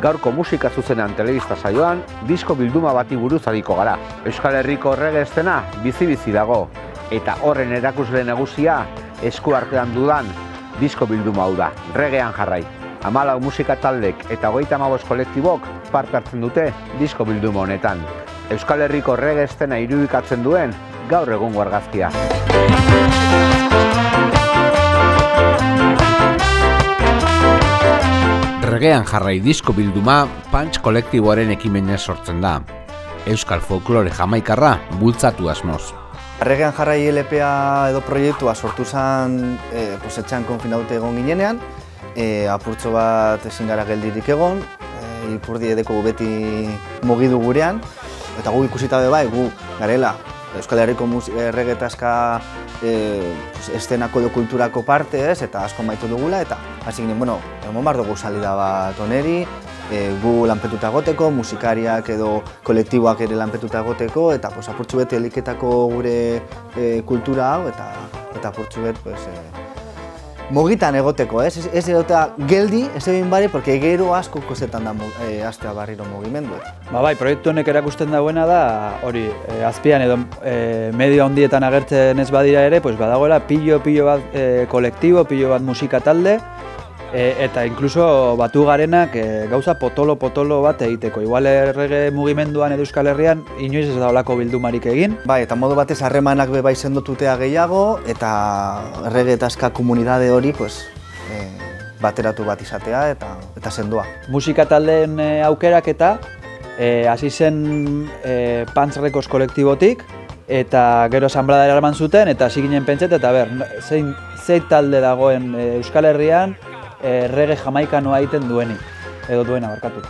Gaurko musika zuzenean telebista saioan, disko bilduma bati buruz adiko gara. Euskal Herriko reggae eszena bizi-bizi dago, eta horren erakusle nagusia eskuartean dudan disko bilduma hau da, reggaean jarrai. 14 musika taldek eta 35 kolektibok parte hartzen dute disko bilduma honetan. Euskal Herriko reggae eszena irudikatzen duen gaur egungo argazkia. Reggaean jarrai disko bilduma Punch kolektiboaren ekimenez sortzen da. Euskal folklore jamaikarra bultzatu asmoz. Reggaean jarrai LPA edo proiektua sortu zen etxean konfinaute egon ginenean, apurtxo bat ezin gara geldirik egon, ipurdi edeko beti mugidu gurean, eta gu ikusita be bai, gu garela Euskal Herriko reggae eta aska estenako edo kulturako parte ez, eta asko maitu dugula, eta hasi ginen, bueno, emon bar dugu salida bat oneri, gu lanpetuta egoteko, musikariak edo kolektiboak ere lanpetuta egoteko, eta apurtxu beti eliketako gure kultura hau, eta apurtxu bet mugitan egoteko, ez egotea geldi, ez egin bari, porque gero asko kozetan da hastea barriro mugimendu. Bai, proiektu honek erakusten dauena da, hori, azpian edo medio handietan agertzen ez badira ere, badagoela pilo bat kolektibo, pilo bat musika talde, eta inkluso batu garenak gauza potolo bat egiteko. Igual reggae mugimenduan edo Euskal Herrian inoiz ez da olako bildumarik egin. Bai, eta modu batez harremanak be bai sendotutea gehiago, eta reggae eta aska komunitate hori bateratu bat izatea eta sendoa. Musika taldeen aukerak eta hasi zen Punch Records kolektibotik, eta gero asanbladara eraman zuten, eta hasi ginen pentset, eta zein talde dagoen Euskal Herrian reggae jamaikanoa egiten duenik, edo duena barkatu.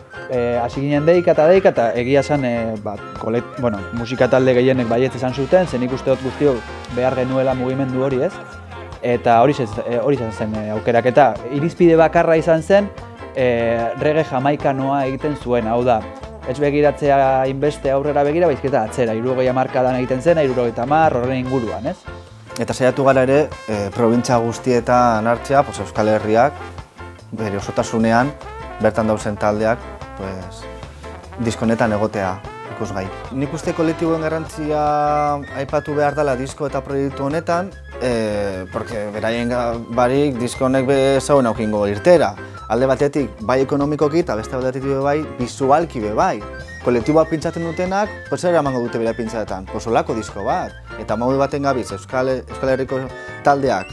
Hasi ginen deika eta egia zen musika talde gehienek baietz izan zuten, zen ikuste dut guztiok behar genuela mugimendu hori ez. Eta hori izan zen aukerak, eta irizpide bakarra izan zen reggae jamaikanoa egiten zuen, hau da. Ez begiratzea inbeste aurrera begira, baizik eta atzera, 60 hamarkadan egiten zen, 70 horren inguruan, ez? Eta saiatu gara ere, probintzia guztietan hartzea, Euskal Herriak, bere osotasunean, bertan dauzen taldeak, diskonetan egotea ikusgai. Nik uste kolektiboen garrantzia aipatu behar dela disko eta proiektu honetan, porque beraien barik disko honek zauen aukingo irtera. Alde batetik bai ekonomikoki eta beste batetik bai bizualki be bai. Kolektiboak pintzaten dutenak, zer eramango dute bera pintzatetan? Olako disko bat. Eta modu baten gabiz Euskal Herriko taldeak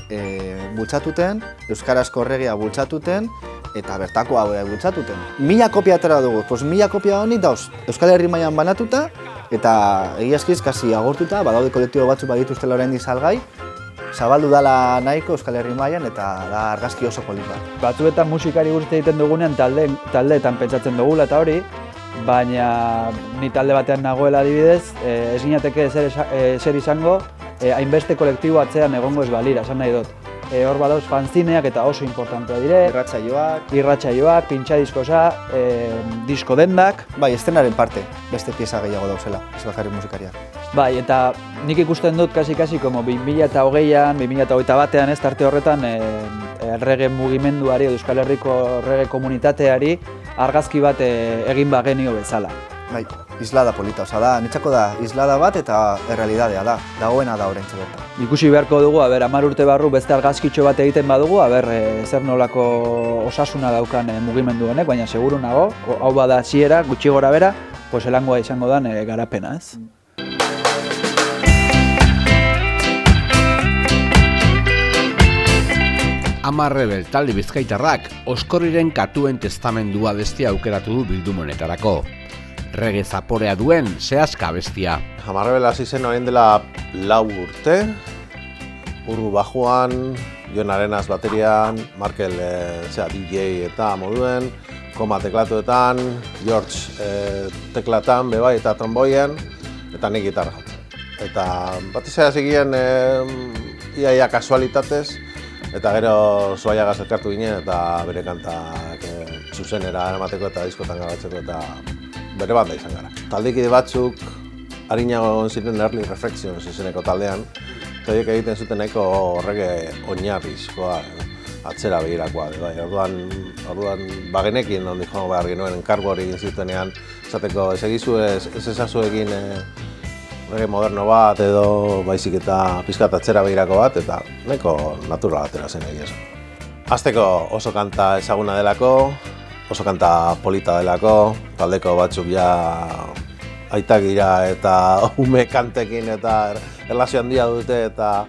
bultzatuten, euskarazko reggaea bultzatuten, eta bertako hau bultzatuten. 1000 kopia atera dugu, 1000 kopia honik dauz Euskal Herri mailan banatuta, eta egiazkiz kasi agortuta, badaude kolektibo batzuk badituztela oraindik salgai, zabaldu dala nahiko Euskal Herri mailan eta da argazki oso polit bat. Batzuetan musikari guzti egiten dugunean taldeetan pentsatzen dugula eta hori, baina ni talde batean nagoela adibidez, ez ginateke zer izango, hainbeste kolektibo atzean egongo ez balira, esan nahi dut. Hor badauz fanzineak eta oso importantea dire. Irratsaioak, pintxadiskosa, disko dendak. Bai, estenaren parte, beste pieza gehiago dauzela, ez bakarrik musikariak. Bai, eta nik ikusten dut kasi como 2020an, 2021an, ez tarte horretan reggae mugimenduari, Euskal Herriko reggae komunitateari argazki bat egin bagenio bezala. Bai, islada polita, da, nitzako da islada bat eta errealidadea da, dagoena da oraintxe bertan. Ikusi beharko dugu, 10 urte barru beste argazkitxo bat egiten badugu, zer nolako osasuna daukan mugimendu honek, baina seguru nago, hau bada hasiera, gutxi gora bera, elangoa izango dan garapena, ez? Amar Rebel talde bizkaitarrak Oskorriren katuen testamendua bestia aukeratu du bildumonetarako. Reggae zaporea duen sehaska bestia. Amar Rebel hasi zen orain dela 4 urte. Uru bajuan, Jon Arenas baterian, Markel DJ eta moduen, Koma teklatuetan, George teklatan, bebai eta tromboien, eta nik gitarra jotzen. Eta batez ere hasi ginen iaia kasualitatez, eta gero Zuaiagaz elkartu ginen eta bere kantak zuzenera eramateko eta diskotan grabatzeko eta bere banda izan gara. Taldekide batzuk arinago ziren Early Reflections izeneko taldean, eta horiek egiten zuten nahiko reggae oinarrizkoa. atzera begirakoa. Bai, orduan bagenekin ondik joango behar genuen enkargo hori egin zutenean, esateko ez egizu ez ezazu egin reggae moderno bat edo baizik eta pizkat atzera begirako bat, eta nahiko natural atera zen egia esan. Hasteko oso kanta ezaguna delako, oso kanta polita delako, taldeko batzuk ja aitak dira eta ume kantekin eta erlazio handia dute eta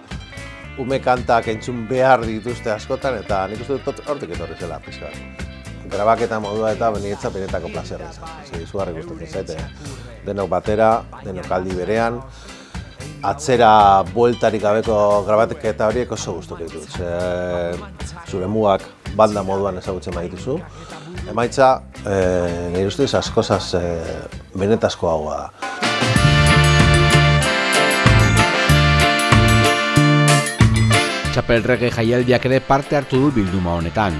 ume kantak entzun behar dituzte askotan, eta nik uste dut hortik etorri zela pixka bat. Grabaketa modua eta benietza benetako plazerra izan. Izugarri gustatzen zait, denok batera, denok aldi berean. Atzera bueltarik gabeko grabaketa horiek oso gustuko ditut. Zure mugak banda moduan ezagutzen badituzu. Emaitza, nire ustez askozaz benetazkoagoa da. Txapel Reggae jaialdiak ere parte hartu du bilduma honetan.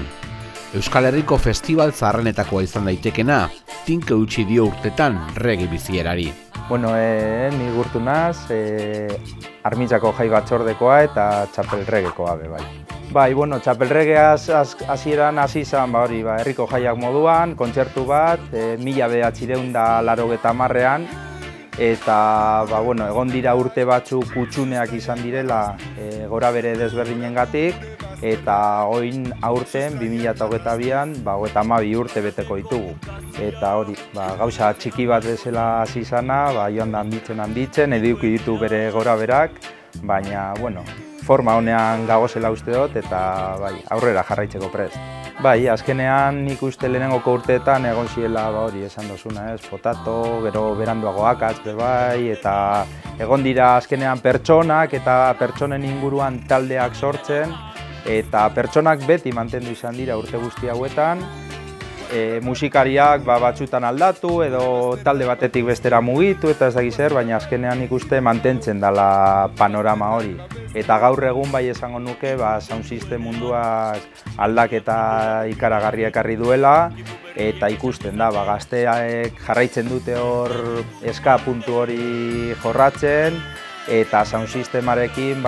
Euskal Herriko festival zaharrenetakoa izan daitekena, tinke utzi dio urtetan reggae bizierari. Bueno, ni gurtu naz, Armitzako jai batzordekoa eta Txapel Reggaekoa be bai. Bai, bueno, Txapel Reggae hasieran hasi izan herriko jaiak moduan, kontzertu bat, 1980ean, eta egon dira urte batzuk kutsuneak izan direla gora bere desberdinengatik, eta orain aurten 2022an 32 urte beteko ditugu. Eta hori, gauza txiki bat bezala hasi izana, joan da handitzen, eduki ditu bere gora berak, baina forma honean gagozela uste dut eta aurrera jarraitzeko prest. Azkenean nik uste lehenengoko urteetan egon ziela hori esan dozuna, potato, gero beranduago akatz eta egon dira azkenean pertsonak eta pertsonen inguruan taldeak sortzen, eta pertsonak beti mantendu izan dira urte guzti hauetan, musikariak batzutan aldatu edo talde batetik bestera mugitu eta ez dakiz zer, baina azkenean ikuste mantentzen dela panorama hori. Eta gaur egun esango nuke sound system munduak aldaketa ikaragarria ekarri duela, eta ikusten da gazteak jarraitzen dute hor eska puntu hori jorratzen, eta sound systemarekin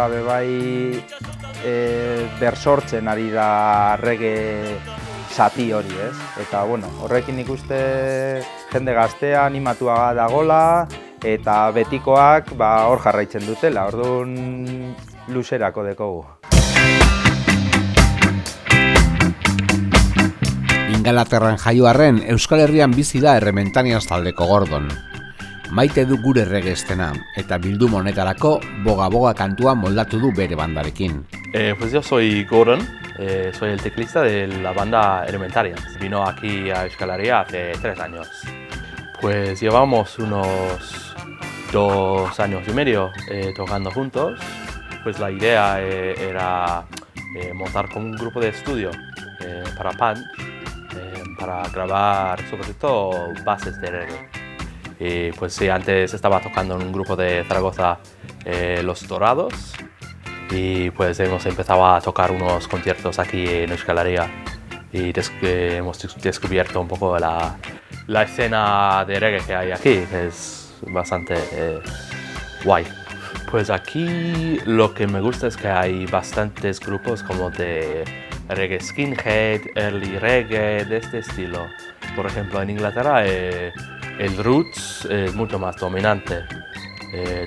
bersortzen ari da reggae zati hori, ez? Eta horrekin ikuste jende gaztea animatua dagola eta betikoak hor jarraitzen dutela, orduan luzerako dekogu. Ingalaterran jaio arren, Euskal Herrian bizi da Errementaniaz taldeko Gordon. Maite du gure reggae estena, eta bilduma honetarako boga-boga kantua moldatu du bere bandarekin. Pues yo soy Gordon, soy el teclista de la banda Errementaria. Vino aquí a Euskal Herria hace 3 años. Pues llevamos unos 2 años y medio tocando juntos. Pues la idea era montar con un grupo de estudio para Punch, para grabar sobre todo bases de reggae. Y pues sí, antes estaba tocando en un grupo de Zaragoza, Los Dorados, y pues hemos empezado a tocar unos conciertos aquí en Euskal Herria y hemos descubierto un poco la escena de reggae que hay aquí, que es bastante guay. Pues aquí lo que me gusta es que hay bastantes grupos como de reggae skinhead, early reggae, de este estilo. Por ejemplo, en Inglaterra el roots es mucho más dominante.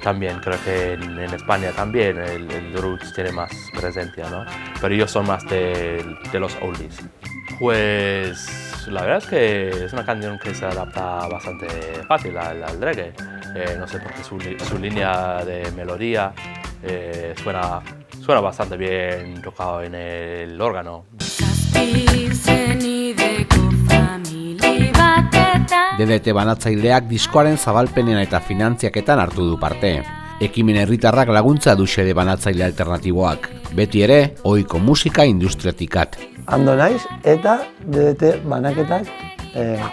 También creo que en España también el roots tiene más presencia, ¿no? Pero ellos son más de los oldies. Pues la verdad es que es una canción que se adapta bastante fácil al reggae. No sé por qué su línea de melodía suena bastante bien tocado en el órgano. DDT banatzaileak diskoaren zabalpenean eta finantziaketan hartu du parte. Ekimen herritarrak laguntza du xede banatzaile alternatiboak, beti ere ohiko musika industriatikat. Ando naiz eta DDT banaketak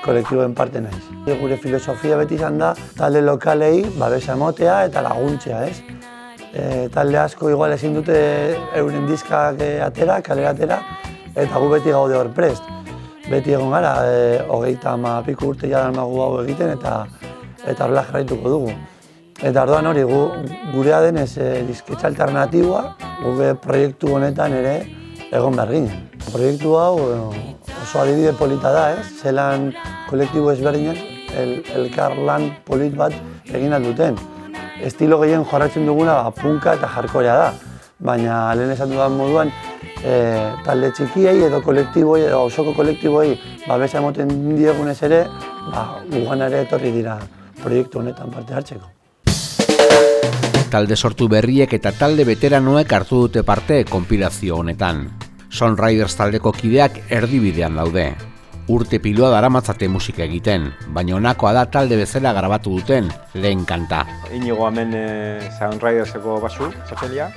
kolektiboen parte naiz. Gure filosofia beti izan da talde lokalei babesa emotea eta laguntzea, ez? Talde asko igual ezin dute euren diskak atera, kalera atera, eta gu beti gaude hor prest. Beti egon gara, 30 urte daramagu hau egiten eta horrela jarraituko dugu. Eta orduan hori, gurea denez disketxa alternatiboa, gure proiektu honetan ere egon behar ginen. Proiektu hau oso adibide polita da, zelan kolektibo ezberdinak elkarlan polit bat egin duten. Estilo gehien jorratzen duguna punka eta hardcorea da, baina lehen esan dudan moduan talde txikiei edo kolektiboei edo osoko kolektiboei babesa emoten diegunez ere, gugan ere etorri dira proiektu honetan parte hartzeko. Talde sortu berriek eta talde veteranoek hartu dute parte konpilazio honetan. Sunriders taldeko kideak erdibidean daude. Urte piloa daramatzate musika egiten, baina honakoa da talde bezala grabatu duten lehen kanta. Inigo hemen Sunriderseko basu, txapelia,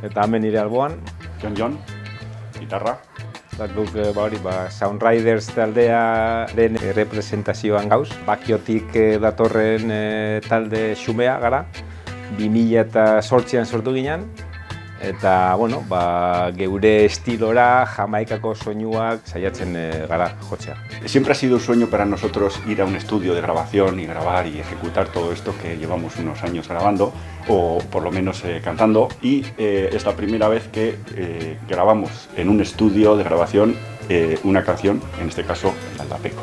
eta hemen nire alboan. Jon, gitarra. Guk Sunriders taldearen representazioan gauz. Bakiotik datorren talde xumea gara, 2008an sortu ginen. Eta, geure estilora, Jamaikako soinuak saiatzen gara jotzea. Siempre ha sido un sueño para nosotros ir a un estudio de grabación y grabar y ejecutar todo esto que llevamos unos años grabando, o por lo menos cantando, y es la primera vez que grabamos en un estudio de grabación una canción, en este caso el Aldapeco.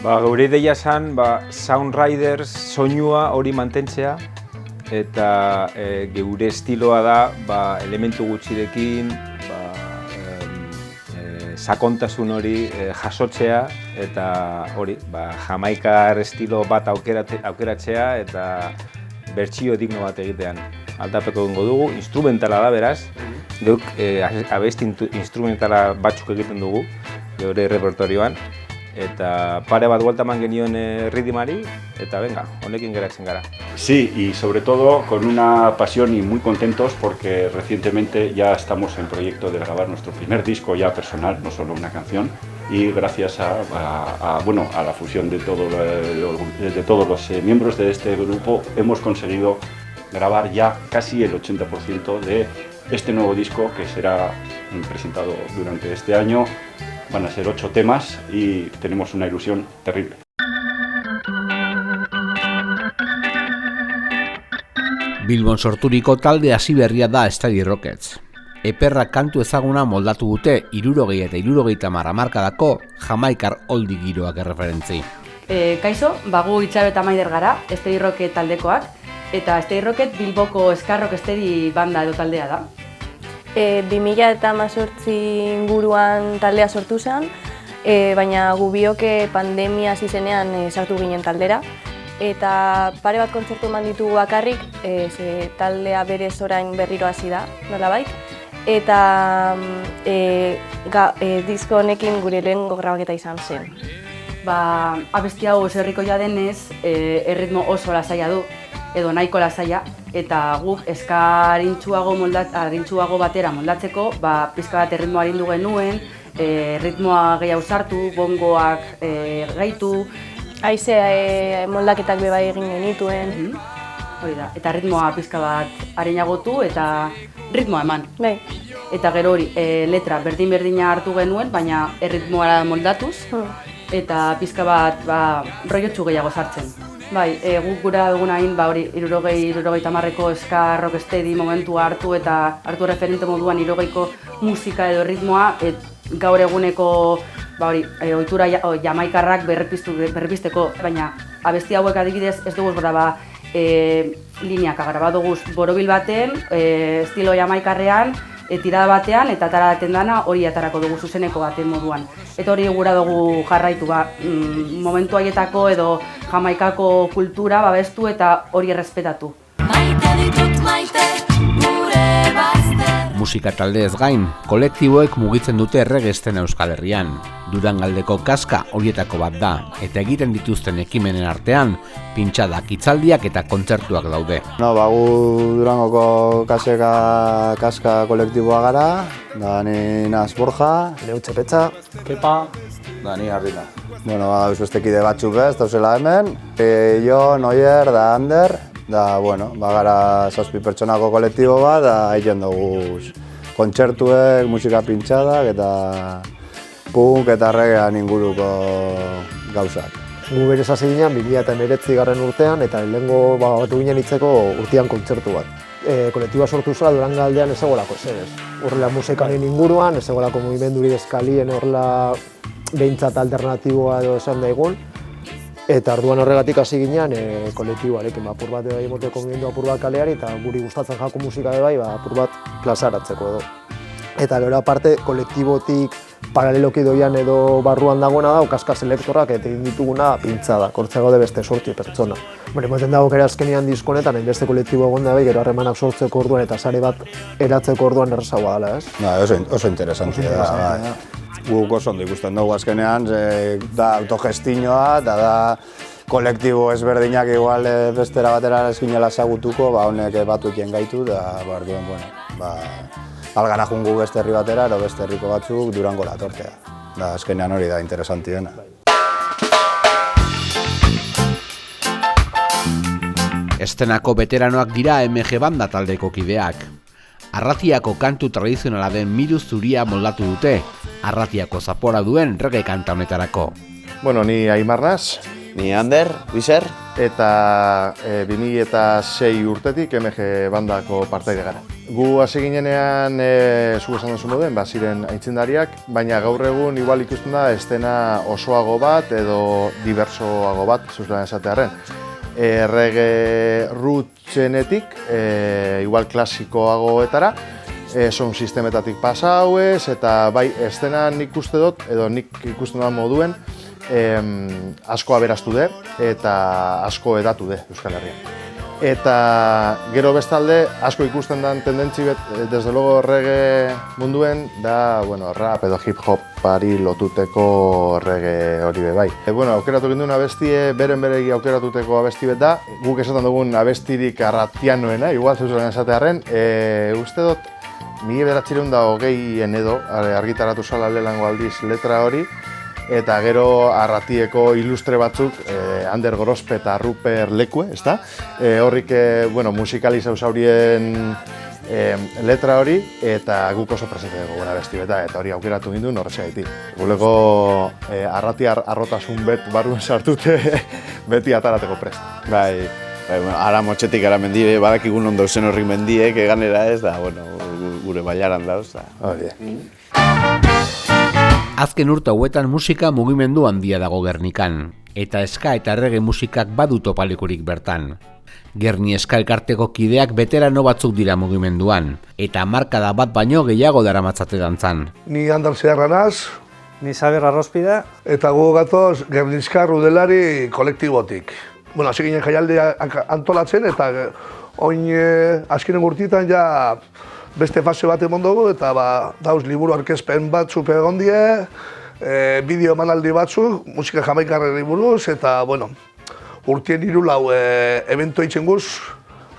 Geure ideia zen, Sunriders soinua hori mantentzea, eta geure estiloa da elementu gutxirekin sakontasun hori jasotzea eta hori jamaikar estilo bat aukeratzea eta bertsio digno bat egitean. Aldapeko egingo dugu, instrumentala da beraz, guk abesti instrumentala batzuk egiten dugu geure repertorioan. Eta pare bat buelta eman genion ritmari, eta venga, honekin geratzen gara. Sí, y sobre todo con una pasión y muy contentos porque recientemente ya estamos en proyecto de grabar nuestro primer disco ya personal, no solo una canción, y gracias a la fusión de todos los miembros de este grupo hemos conseguido grabar ya casi el 80% de este nuevo disco que será presentado durante este año. Van a ser 8 temas y tenemos una ilusión terrible. Bilbon sorturiko talde hasiberria da Steady Rockets. Eperrak kantu ezaguna moldatu dute 60 eta 70 hamarkadako jamaikar oldi giroak erreferentzi. Kaixo, gu Itxaron eta Maider gara, Steady Rocket taldekoak, eta Steady Rocket Bilboko ska rock steady banda edo taldea da. 2018 inguruan taldea sortu zen, baina gu biok pandemia hasi zenean sartu ginen taldera. Eta pare bat kontzertu eman ditugu bakarrik, taldea berez orain berriro hasi da, nolabait. Eta disko honekin gure lehenengo grabaketa izan zen. Abesti hau oso herrikoia denez, erritmo oso lasaia du, edo nahiko lasaia, eta guk eska arintsuago batera moldatzeko, pizka bat erritmoa arindu genuen, ritmoa gehiago sartu, bongoak gaitu. Haize moldaketak beba egin genituen. Hori da, eta ritmoa pizka bat arinagotu eta ritmoa eman. Bai. Eta gero hori, letra berdin-berdina hartu genuen, baina erritmoa moldatuz, eta pizka bat roiotsu gehiago sartzen. Bai, guk gura duguna egin, hori 60-70ko ska rock steady momentua hartu eta hartu referente moduan 60ko musika edo ritmoa gaur eguneko ohitura jamaikarrak berrepizteko, baina abesti hauek adibidez ez dugu graba lineak graba dugu borobil baten, estilo jamaikarrean, tirada batean eta ataraten dana hori atarako dugu zuzeneko baten moduan. Eta hori gura dugu jarraitu, momentu haietako edo jamaikako kultura babestu eta hori errespetatu. Musika taldeez gain, kolektiboek mugitzen dute erregezten Euskal Herrian. Durangaldeko kaska horietako bat da, eta egiten dituzten ekimenen artean, pintxadak, hitzaldiak eta kontzertuak daude. Gu Durangoko kaska kolektiboa gara, da ni Naz Borja, Neutxe Petxa, Kepa, da ni Arrila. Eusbestekide batzuk ez, dauzela hemen, Jon, Oier, da Ander, da, gara 7 pertsonako kolektibo bat, da egiten dugu kontzertuek, musika pintxadak eta punk eta reggaean inguruko gauzak. Gu berez hasi ginen 2019 urtean eta lehengo batu ginen hitzeko urtean kontzertu bat. kolektiboa sortu zela Duranga aldean ez egolako zer ez. Horrela musikaren inguruan, ez egolako mugimendurik eskalien horrela behintzat alternatiboa edo esan daigun. Eta orduan horregatik hasi ginean kolektiboarekin, apur bat egoteko mugimendu apur bat kaleari eta guri gustatzen jako musika bai, apur bat plazaratzeko edo. Eta gero aparte kolektibotik paraleloki doian edo barruan dagoena da, Kaska Selektorrak eta egin dituguna pintza da, kortzea gaude beste 8 pertsona. Moten dago kere azkenian disko honetan, beste kolektibo egon da bai, gero harremanak sortzeko orduan eta sare bat eratzeko orduan errazagoa dela, ez? Oso interesantia da. Guk oso ondo ikusten dugu azkenean, da autogestinoa, da kolektibo ezberdinak igual bestera batera eskinela ezagutuko, honek batutien gaitu, da barduen, algara jungu beste herri batera, ero beste herriko batzuk Durango latortea. Da azkenean hori da interesantiena. Estenako veteranoak dira MG Banda taldeko kideak. Arratiako kantu tradizionala den Miru Zuria moldatu dute, Arratiako zapora duen reggae kanta honetarako. Bueno, ni Aimar naz. Ni Ander, Biser. Eta 2006 urtetik MG Bandako partaide gara. Gu hasi ginenean, zu esan duzu moduen, ziren aintzindariak, baina gaur egun igual ikusten da estena osoago bat edo diversoago bat, zuzlan esatearen. Reggae rootsenetik, igual klasikoagoetara, sound sistemetatik pasauez, eta bai, estena nik uste dut, edo nik ikusten da moduen, asko aberaztu de, eta asko edatu de Euskal Herrian. Eta gero bestalde, asko ikusten den tendentzi bet, desde luego reggae munduen, da, rap edo hip-hopari lotuteko reggae hori be bai. Aukeratu gindu abestie, beren-beregi aukeratuteko abesti bet da, guk esaten dugun abestirik arratianoena, igual zuzen esatearen, uste dut, 1920 edo argitaratu zala lehenengo aldiz letra hori, eta gero Arratieko ilustre batzuk, Ander Gorospe eta Ruper Lekue, ezta? Horrik musikalizau zaurien letra hori, eta guk oso presente dugu gona besti beta, eta hori aukeratu ginduen horrezagaitik. Guleko arratiar arrotasun bet barruen sartute beti atarateko prest. Bai, ara motxetik gara mendie, badakigun ondo zen horrik mendiek, eganera ez, da, gure bailaran dauz. Hori. Azken urte hauetan musika mugimendu handia dago Gernikan, eta eska eta reggae musikak badu topalekurik bertan. Gerni eska elkarteko kideak veterano batzuk dira mugimenduan, eta markada bat baino gehiago daramatzate dantzan. Ni Ander Zeharra naz. Ni Xabier Arrospide. Eta gu gatoz Gerniskar Rudelari kolektibotik. Hasi ginen jaialdea antolatzen, eta oin azkenen urtietan ja beste fase bat emon dugu, eta dauz liburu aurkezpen batzuk egon die, bideo emanaldi batzuk, musika jamaikarreri buruz, eta urtien 3 evento itzen guz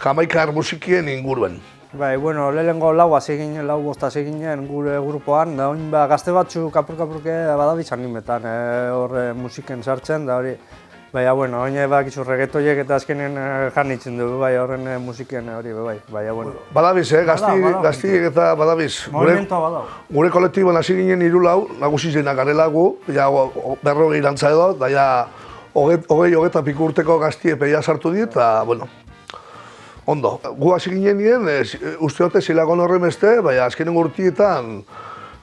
jamaikar musikien inguruen. Bai, lehenengo lau bost hasi ginen gure grupoan, da oin gazte batzuk apurke badabiz animetan hor musiken sartzen, da hori. Baina, oin bakizu reggaetoiek eta azkenen jarnitzen dugu, horren musiken hori, baina, Badabiz, gaztiek eta badabiz. Movimentoa badau. Gure kolektiboan hasi ginen 3 lau, nagusi zenak garela gu, 40 irantza edo, da 20 piku urteko gaztiepe sartu dit, eta, ondo. Gu hasi ginen nien, uste dute zilagon horremeste, baina azkenen urtietan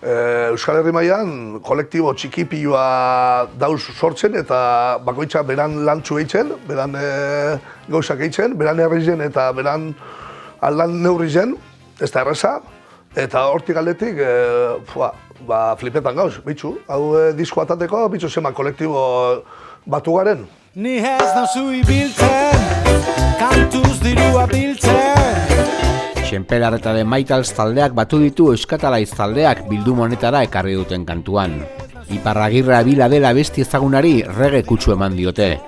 Euskal Herri mailan kolektibo txikipioa dauz sortzen eta bakoitza beran lantzu eitzen, beran gauzak eitzen, beran herrizen eta beran aldan neurrizen, ez da erreza. Eta hortik aldetik, flipetan gauz, bitxu. Hau disko atateko, bitxu zema kolektibo batu garen. Ni ez nauzu ibiltzen, kantuz dirua biltzen. Xenpelar eta The Maitals taldeak batu ditu Euskatalaiz taldeak bildum honetara ekarri duten kantuan. Iparragirre abila dela besti ezagunari reggae kutsu eman diote.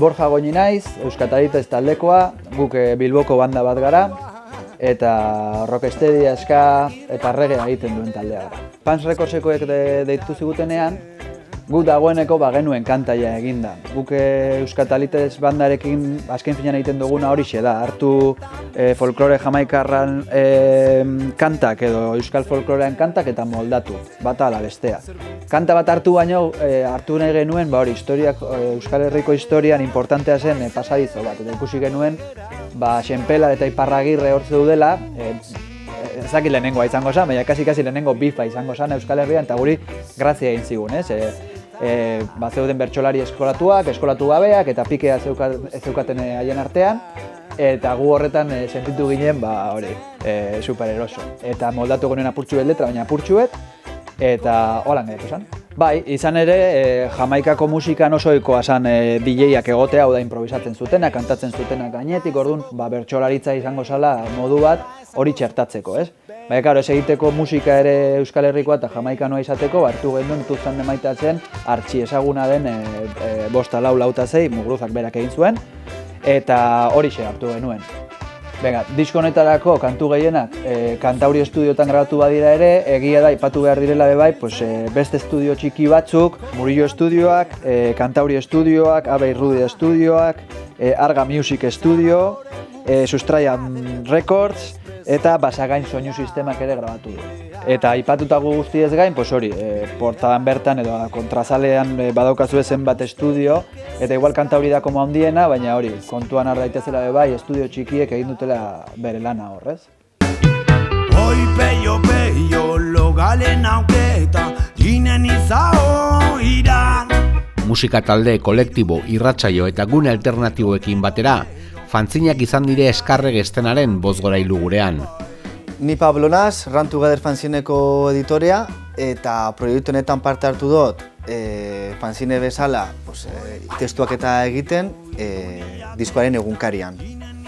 Borja Goñi naiz, Euskatalaiz taldekoa, guk Bilboko banda bat gara, eta rocksteady, ska eta reggae egiten duen taldea gara. Pans Recordsekoek deitu zigutenean, Guk dagoeneko genuen kantaia eginda. Guk Euskatalites bandarekin azken finean egiten duguna horixe da. Hartu folklore jamaikarran kantak edo euskal folklorean kantak eta moldatu, bata ala bestea. Kanta bat hartu baino, hartu nahi genuen, Euskal Herriko historian importantea zen pasadizo bat. Eta ikusi genuen, Xenpela eta Iparragirre hortze dudela, ez dakit lehenengoa izango zen, baina kasi lehenengo bifa izango zen Euskal Herrian, eta guri grazia egin zigun, zeuden bertsolari eskolatu gabeak, eta pikea ez zeukaten haien artean, eta gu horretan sentitu ginen, supereroso. Eta moldatu genuen apurtxuet letra, baina apurtxuet, eta holan geratu zen. Bai, izan ere, Jamaikako musikan oso ohikoa zen DJak egotea, hau da improvisatzen zutenak, kantatzen zutenak gainetik, orduan, bertsolaritza izango zala modu bat hori txertatzeko, ez? Baina, karo, ez egiteko musika ere Euskal Herrikoa eta Jamaikanoa izateko, hartu genuen Tuzan emaitatzen artxi ezaguna den 5-4-6 Mugruzak berak egin zuen, eta horixe hartu genuen. Venga, disko honetarako kantu gehienak Kantauri Estudiotan grabatu badira ere, egia da, aipatu behar direla bai, beste estudio txiki batzuk, Murillo Estudioak, Kantauri Estudioak, Abbey Rudy Estudioak, Arga Music Studio, Sustraian Records, eta Basagain soinu sistemak ere grabatu du. Eta aipatutako guztiez gain, hori, portadan bertan edo kontrazalean badaukazu zenbat estudio, eta igual Kantauri da komo handiena, baina hori, kontuan har daitezela bai, estudio txikiek egin dutela bere lana horrez. Oi peio peio logalen auketa, ginen izao iran. Musika talde, kolektibo, irratsaio eta gune alternatiboekin batera, fanzinak izan dire eskarre gestenaren bozgorailu gurean. Ni Pablo Naz, Run Together fanzineko editorea, eta proiektu honetan parte hartu dut fanzine bezala testuak eta egiten diskoaren egunkarian.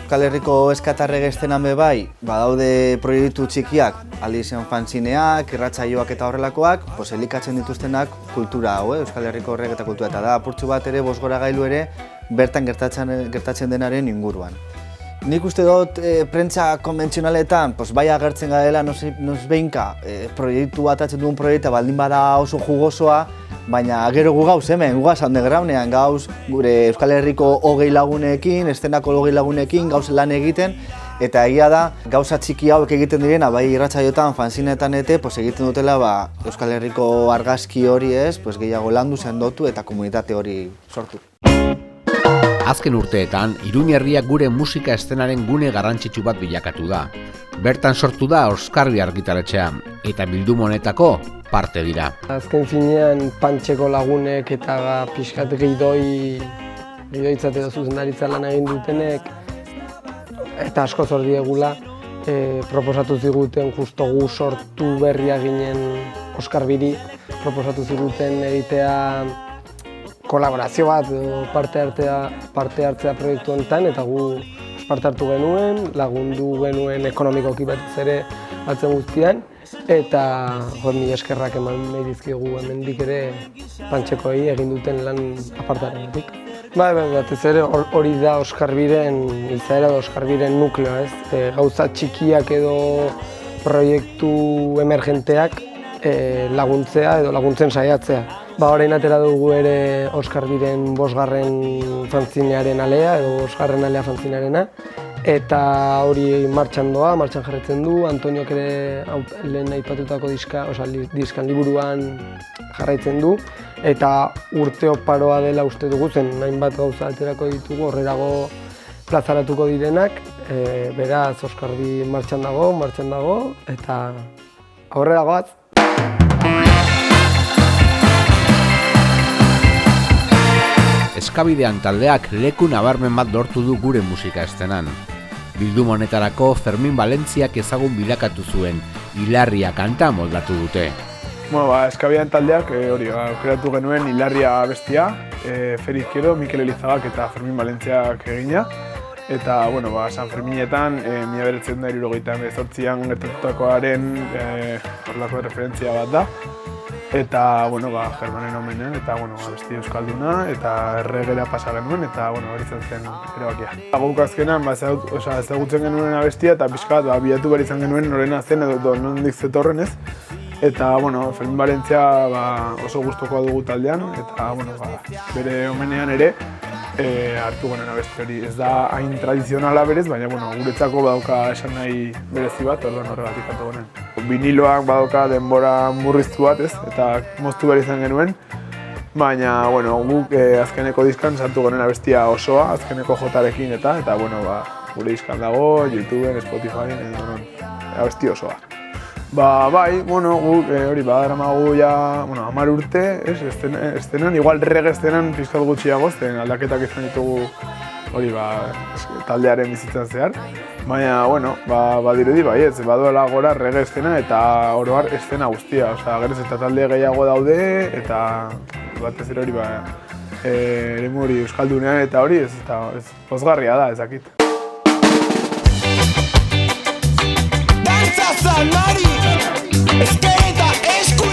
Euskal Herriko eskatarre gestenan bai, badaude proiektu txikiak, aldizen fanzineak, irratsaioak eta horrelakoak, elikatzen dituztenak kultura hau, Euskal Herriko horrek eta kultura, eta da apurtxu bat ere bozgoragailu ere bertan gertatzen denaren inguruan. Nik uste dut prentsa konbentzionaletan bai agertzen garela behinka proiektu bat atzen duen proiekta baldin bada oso jugosoa, baina gero gu gauz hemen, gu gaz undergroundean, gauz gure Euskal Herriko 20 lagunekin, estenako 20 lagunekin, gauz lan egiten, eta egia da gauza txiki hauek egiten direna, bai irratsaiotan, fanzinetan egiten dutela Euskal Herriko argazki hori gehiago landu sendotu eta komunitate hori sortu. Azken urteetan, Iruña herriak gure musika estenaren gune garrantzitsu bat bilakatu da. Bertan sortu da Oskarbi argitaletxea, eta bilduma honetako parte dira. Azken finean pantxeko lagunek eta pixkat gidoitzat edo zuzendaritza lan egin dutenek, eta asko zor diegula, proposatu ziguten justo gu sortu berria ginen Oskarbiri, proposatu ziguten egitea kolaborazio bat, parte hartzea proiektu honetan, eta gu parte hartu genuen, lagundu genuen ekonomikoki batez ere atzen guztian, eta mila eskerrak eman nahi dizkigu hemendik ere pantxekoei egin duten lan apartarenetik. Batez ere hori da Oskarbiren, izaera da Oskarbiren nukleo, gauza txikiak edo proiektu emergenteak laguntzea edo laguntzen saiatzea. Orain atera dugu ere Oskarbiren 5. fanzinearen alea edo 5. alea fanzinearena, eta hori martxan jarraitzen du, Antoniok ere lehen aipatutako diskan liburuan jarraitzen du, eta urte oparoa dela uste dugu zen, hainbat gauza aterako ditugu, horrerago plazaratuko direnak, beraz Oskarbi martxan dago, eta aurrera goaz. Eskabidean taldeak leku nabarmen bat lortu du gure musika estenan. Bilduma honetarako Fermin Valentziak ezagun bilakatu zuen, Hilarria kanta moldatu dute. Eskabidean taldeak aukeratu genuen Hilarria abestia, Feri Izquierdo, Mikel Elizagak eta Fermin Valentziak egina. Eta, San Ferminetan, 1978an gertatutakoaren horrelako referentzia bat da. Eta, Germanen omenen, eta, abesti euskalduna, eta erregera pasa genuen, eta, hori zen erabakia. Guk azkenan, ezagutzen genuen abestia, eta pixka bat, bilatu behar izan genuen norena zen, edo nondik zetorren ez. Eta, bueno, Fermin Valentzia oso gustukoa dugu taldean, eta, bueno, bere omenean ere hartu gonen abesti hori. Ez da hain tradizionala berez, baina, bueno, guretzako badauka esan nahi berezi bat, orduan horregatik hartu gonen. Viniloak badauka denbora murriztu bat, ez? Eta moztu behar izan genuen. Baina, bueno, guk azkeneko diskan sartu gonen abestia osoa, azkeneko jotarekin eta, bueno, gure diskan dago, YouTubeen, Spotifyen, abesti osoa. Bai, bueno, guk hori badaramagu ja, 10 urte, estenan, igual reggae estenan pixkat gutxiago, zen aldaketak izan ditugu hori taldearen bizitzan zehar. Baina, bueno, badirudi bai ez, baduela gora reggae estena eta oroar estena guztia. Osea, gerez eta talde gehiago daude eta batez ere hori eremu hori euskaldunean eta hori ez pozgarria da, ezakit.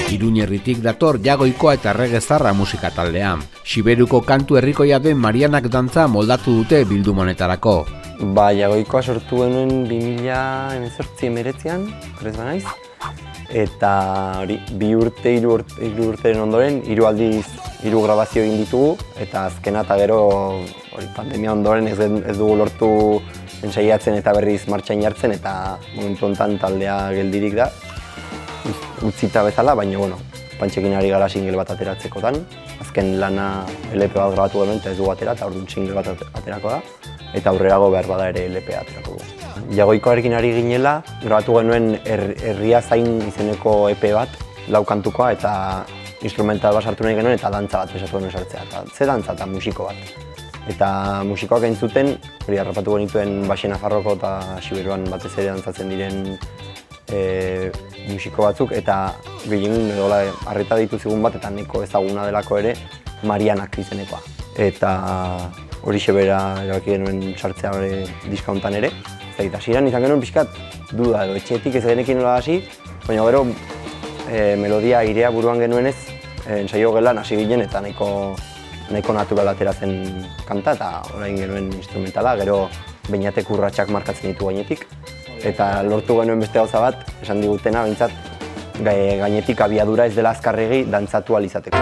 Iruñerritik dator jagoikoa eta reggae musika taldean. Siberuko kantu herrikoia den Marianak dantza moldatu dute bilduma honetarako. Jagoikoa sortu genuen 2018-19an, korez banaiz. Eta hori, 3 urteren ondoren, 3 aldiz 3 grabazio egin ditugu. Eta azkena eta gero pandemia ondoren ez dugu lortu ensaiatzen eta berriz martxain jartzen, eta momentu honetan taldea geldirik da. Utzita bezala, baina, bueno, Pantxekin ari gara single bat ateratzekotan. Azken lana LP bat grabatu genuen eta ez dugu atera, eta orduan single bat aterako da. Eta aurrerago behar bada ere LP aterako dugu. Jagoikoarekin ari ginela, grabatu genuen Herria Zain izeneko EP bat, 4 kantukoa, eta instrumental bat sartu nahi genuen eta dantza bat pesatu genuen sartzea. Ze dantza eta musiko bat. Eta musikoak entzuten, hori harrapatu genituen Baxe Nafarroko eta Siberuan batez ere dantzatzen diren musiko batzuk, eta gehien harreta ditu zigun bat, eta neko ezaguna delako ere Marianak izenekoa. Eta hori xebera erabaki genuen sartzea diska honetan ere. Eta hasieran izan genuen pixkat duda edo etxetik ez genekin nola hasi, baina gero melodia airea buruan genuenez, ensaio gelan hasi ginen eta nahiko natural atera zen kanta, eta orain genuen instrumentala, gero Beñatek urratsak markatzen ditu gainetik. Eta lortu genuen beste gauza bat, esan digutena, behintzat, gainetik abiadura ez dela azkarregi dantzatu ahal izateko.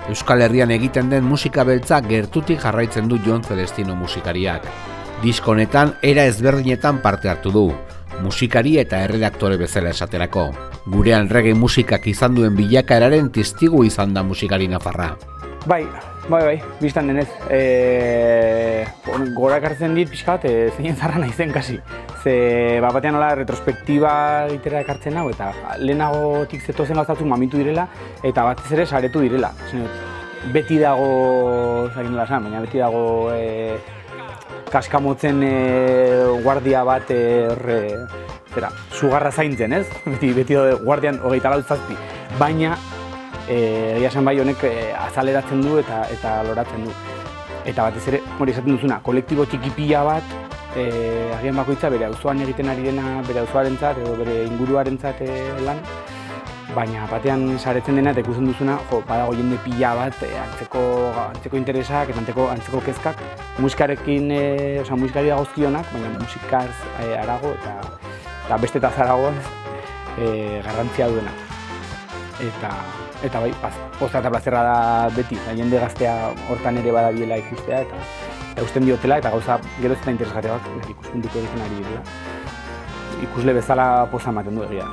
Euskal Herrian egiten den musika beltza gertutik jarraitzen du Jon Celestino musikariak. Disko honetan era ezberdinetan parte hartu du, musikari eta erredaktore bezala esaterako. Gurean reggae musikak izan duen bilakaeraren testigu izan da musikari nafarra. Bai, biztan denez. Gora ekartzen dit pixkat, zeinen zarra nahi zen kasi. Ze batean nola retrospektiba egitera ekartzen hau, eta lehenagotik zetozen gauzatzuk mamitu direla, eta batez ere saretu direla. Beti dago, baina beti dago kaskamotzen guardia bat sugarra zaintzen, ez? Beti dago guardian 24 zazpi. Baina, egia esan bai honek azaleratzen du eta loratzen du. Eta batez ere, hori esaten duzuna, kolektibo txikipila bat, agian bakoitza bere auzoan egiten ari dena, bere auzoarentzat edo bere inguruarentzat lan, baina batean saretzen dena eta ikusten duzuna, badago jende pila bat, antzeko interesak eta antzeko kezkak, musikarekin, musikari dagozkionak, baina musikaz arago eta bestetaz arago garrantzia duena. Eta bai, posta eta plazerra da beti, jende gaztea hortan ere badabiela ikustea eta eusten diotela eta gauza geroz eta interesgarriak ikuspuntuko egiten ari direla. Ikusle bezala poza ematen du egia.